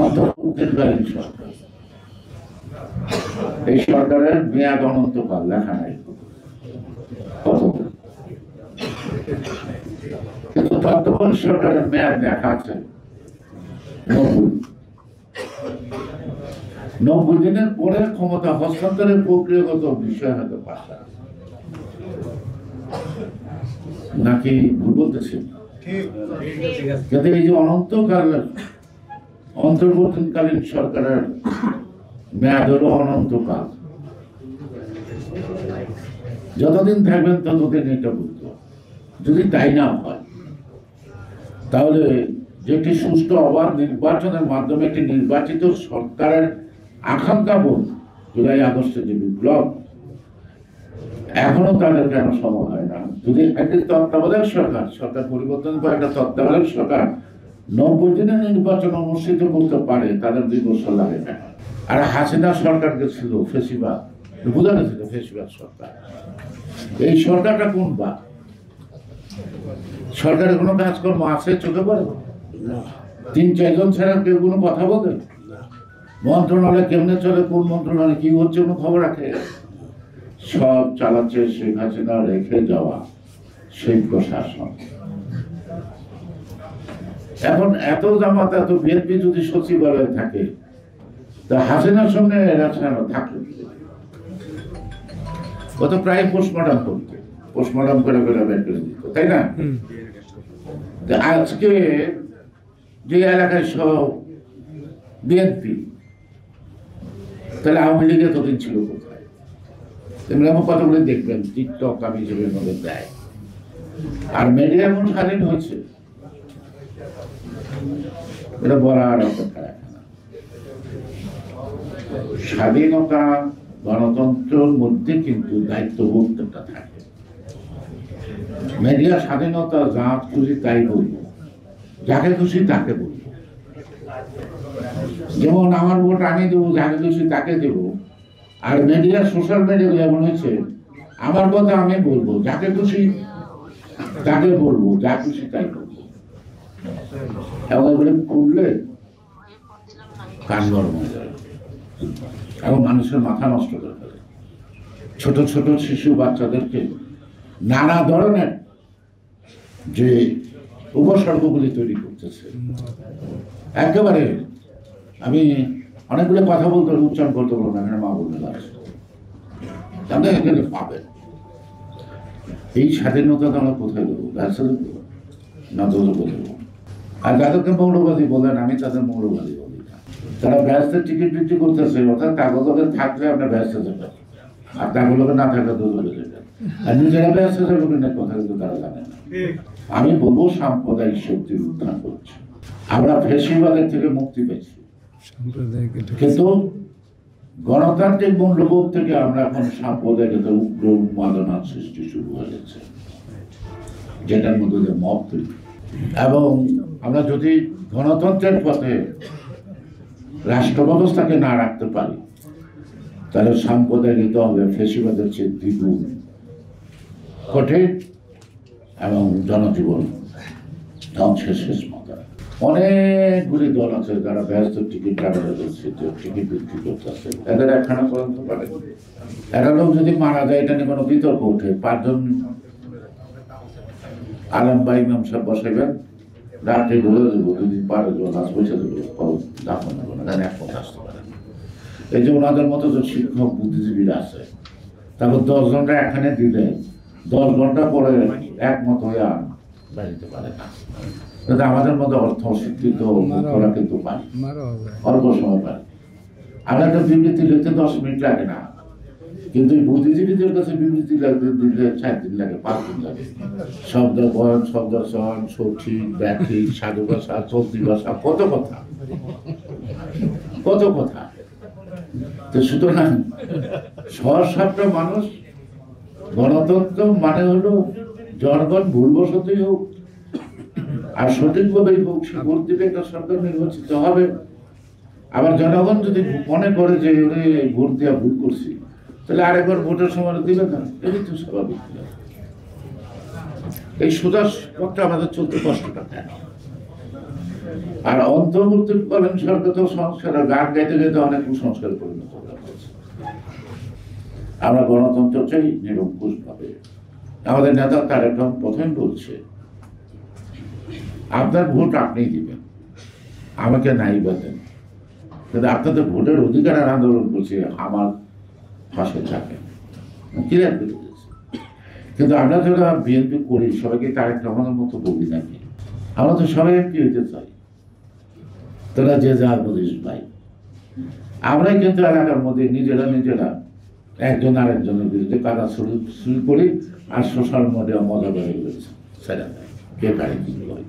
অন্তর্বর্তীকালীন সরকার, এই সরকারের মেয়াদ অনন্তকাল লেখা নাই কত, কিন্তু বর্তমান সরকারের মেয়াদ লেখা আছে 90 দিনের পরে ক্ষমতা হস্তান্তরের প্রক্রিয়াগত বিষয় হয়তো পাশা নাকি ভুল বলতেছি, কিন্তু এই যে অনন্তকাল অন্তর্বর্তীকালীন সরকারের মেয়াদ হলো অনন্তকাল, যতদিন থাকবেন ততদিন এটা বুঝতে। যদি তাই না হয় তাহলে যেটি সুষ্ঠু অবাধ নির্বাচনের মাধ্যমে একটি নির্বাচিত সরকারের আকাঙ্ক্ষা বোধ, জুলাই আগস্টে যে বিপ্লব, এখনো তাদের কেন সময় হয় না? যদি একটি তত্ত্বাবধায়ক সরকার পরিবর্তন করে একটা তত্ত্বাবধায়ক সরকার 90 দিনের নির্বাচন অনুষ্ঠিত করতে পারে, তাদের 2 বছর লাগে না। আর হাসিনা সরকারকে ছিল ফেসিবাদ, বোঝা গেছিল ফেসিবাদ সরকার। এই সরকারটা কোন বা সরকারের কোনো কাজকর্ম আছে চোখে পড়ে? 3-4 জন ছাড়া কেউ কোনো কথা বলে? মন্ত্রণালয় কেমনে চলে, কোন মন্ত্রণালয় কি হচ্ছে কোনো খবর রাখে? সব চালাচ্ছে শেখ হাসিনা রেখে যাওয়া সেই প্রশাসন। এখন এত জামাত এত বিএনপি যদি সচিবালয়ে থাকে, তা হাসিনার সঙ্গে এরা থাকবে ও তো প্রায় পোস্টমর্টম করতে, পোস্টমর্টম করে করে বের করে দিত, তাই না? আজকে যে এলাকায় সব বিএনপি, তাহলে আওয়ামী লীগ এতদিন ছিল কোথায়? তেমনি আমার কতগুলো দেখবেন টিকটক আমি হিসেবের মধ্যে দেয়। আর মিডিয়া এমন স্বাধীন হয়েছে, এটা বলার অপেক্ষা রাখে না। স্বাধীনতা গণতন্ত্রের মধ্যে কিন্তু দায়িত্ববোধটা থাকে। মিডিয়া স্বাধীনতা যা খুশি তাই বলবো, যাকে খুশি তাকে বলবো, যেমন আমার ভোট আমি দেবো, যাকে খুশি তাকে দেবো। আর মিডিয়া সোশ্যাল মিডিয়া যেমন হয়েছে, আমার কথা আমি বলবো, যাকে খুশি তাকে বলবো, যা খুশি তাই বলবো। এবং এগুলো করলে কান গরম হয়ে যায় এবং মানুষের মাথা নষ্ট করে ফেলে। ছোট ছোট শিশু বাচ্চাদেরকে নানা ধরনের যে উপসর্গগুলি তৈরি করতেছে, একেবারে আমি অনেকগুলো কথা বলতে উচ্চারণ করতে পারবো না, এখানে মা বলতে লাগছে তাদের এখানে পাবেন। এই স্বাধীনতা আমরা কোথায় দেবো? ব্যবসা দেবো না দোষে দেবো? আর যাদেরকে মৌলবাদী বলেন, আমি তাদের মৌলবাদী বলি না। তারা ব্যবসার টিকিট বিক্রি করতেছে, অর্থাৎ কাগজে থাকলে আপনার ব্যবসা যাবেন, আর কাগজে না থাকলে দোষে যাবেন। আর নিজেরা ব্যবসা যাবে না, কথা কিন্তু তারা জানে না। আমি বলবো সাম্প্রদায়িক শক্তির উত্থান করছে। আমরা ফ্যাসিবাদের থেকে মুক্তি পেয়েছি, কিন্তু গণতান্ত্রিক মূল্যবোধ থেকে আমরা এখন সাম্প্রদায়িক উগ্র উন্মাদনার সৃষ্টি শুরু হয়ে গেছে, যেটার মধ্যে যে মত তৈরি। এবং আমরা যদি গণতন্ত্রের পথে রাষ্ট্র ব্যবস্থাকে না রাখতে পারি, তাহলে সাম্প্রদায়িক হবে ফ্যাসিবাদের চেয়ে দ্বিগুণ কঠিন এবং জনজীবন ধ্বংসের শেষ মতো। অনেকগুলি দল আছে যারা ব্যস্ত টিকিট টিকিট বিক্রি করতেছে, এদের একখানা পর্যন্ত পারে। একটা লোক যদি মারা যায়, এটা নিয়ে কোনো বিতর্ক ওঠে, 5 জন আলম বা ইমাম সাহেব বসাইবেন, রাতে বলে দেবো, যদি 12 জন আজ পয়সা দেবো, দাফন দেবো না, একমত আসতে পারে। এই যে ওনাদের মতো যে শিক্ষক বুদ্ধিজীবীরা আছে, তারপর 10 জনরা এখানে দিলে 10 ঘন্টা পরে একমত হয়ে আর বাড়িতে পারে না। কিন্তু আমাদের মধ্যে অর্থ শিক্ষিত ওরা কিন্তু পায়, অল্প সময় পায়। আমরা একটা বিবৃতি লিখতে 10 মিনিট লাগে না, কিন্তু বুদ্ধিজীবীদের কাছে বিবৃতি দিলে 4 দিন লাগে, 5 দিন লাগে। শব্দ বয়ন, শব্দ চয়ন, সঠিক ব্যাঠিক, সাধু ভাষা, চলতি ভাষা, কত কথা কত কথা। তো সুতরাং সহসাপটা মানুষ, গণতন্ত্র মানে হলো জনগণ ভুলবশতই হোক আর সঠিকভাবেই হোক, সে ভোট দিবে, একটা সরকার নির্বাচিত হবে। আবার জনগণ যদি মনে করে যে ভোট দেওয়া ভুল করছি, তাহলে আরেকবার ভোটের সময় দিবে না, এটাই তো স্বাভাবিক। এই সোজা পথটা আমাদের চলতে কষ্টটা কেন? আর অন্তর্বর্তীকালীন সরকার তো সংস্কার, গান গাইতে গাইতে অনেক কুসংস্কার পরিণত করা হয়েছে। আমরা গণতন্ত্র চাই নিরঙ্কুশ ভাবে। আমাদের নেতা তারেক রহমান প্রথমে বলছে, আপনার ভোট আপনিই দিবেন, আমাকে নাই বাদেন, কিন্তু আপনাদের ভোটের অধিকার আন্দোলন করছে আমার পাশে থাকেন, ক্লিয়ার করে দিয়েছে। কিন্তু আমরা যারা বিএনপি করি সবাইকে তারেক রহমানের মতো বলি নাকি? আমরা তো সবাই একটি হইতে চাই, তোরা যে যার বলিস ভাই। আমরাই কিন্তু এলাকার মধ্যে নিজেরা একজন আরেকজনের বিরুদ্ধে কাদা শুরু করি, আর সোশ্যাল মিডিয়া মজা করে ফেলেছে সেটা কে পারে কি করে।